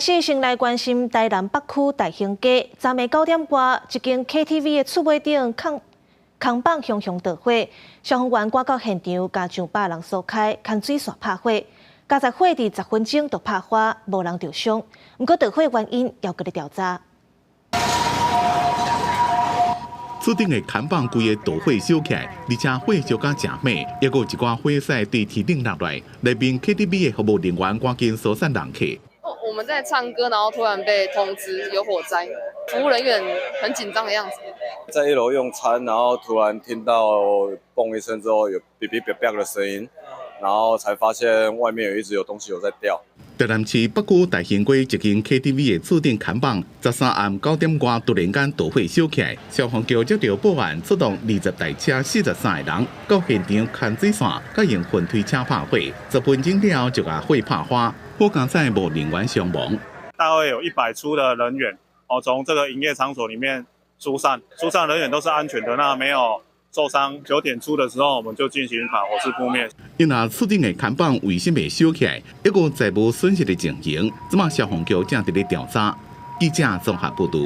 市先来关心台南北区大兴街，昨暝9点外，一间 KTV 的厝尾顶空板熊熊着火，消防员赶到现场，甲上百人疏开，牵水线拍火。加在火伫10分钟就拍花，无人受伤。不过着火原因要搁咧调查。厝顶的看板规个大火烧起来，而且火烧甲正猛，还有一寡火势对天顶落来，内面 KTV 的服务人员赶紧疏散人客。我们在唱歌，然后突然被通知有火灾，服务人员很紧张的样子。在1楼用餐，然后突然听到嘣一声之后，有哔哔哔哔的声音，然后才发现外面一直有东西有在掉。台南市北区大兴街一间 KTV 的厝顶看板，13暗9点外突然间大火烧起来，消防局接到报案，出动20台车43个人到现场牵水线，甲用分推车拍火，10分钟了后就把火拍花。火警在无人员伤亡。大概有100出的人员从这个营业场所里面疏散人员都是安全的，那没有受伤。9点出的时候，我们就进行把火势扑灭。因为厝顶的看板为什么烧起来，一个财务损失的情形，即马消防局正伫咧调查。记者综合报道。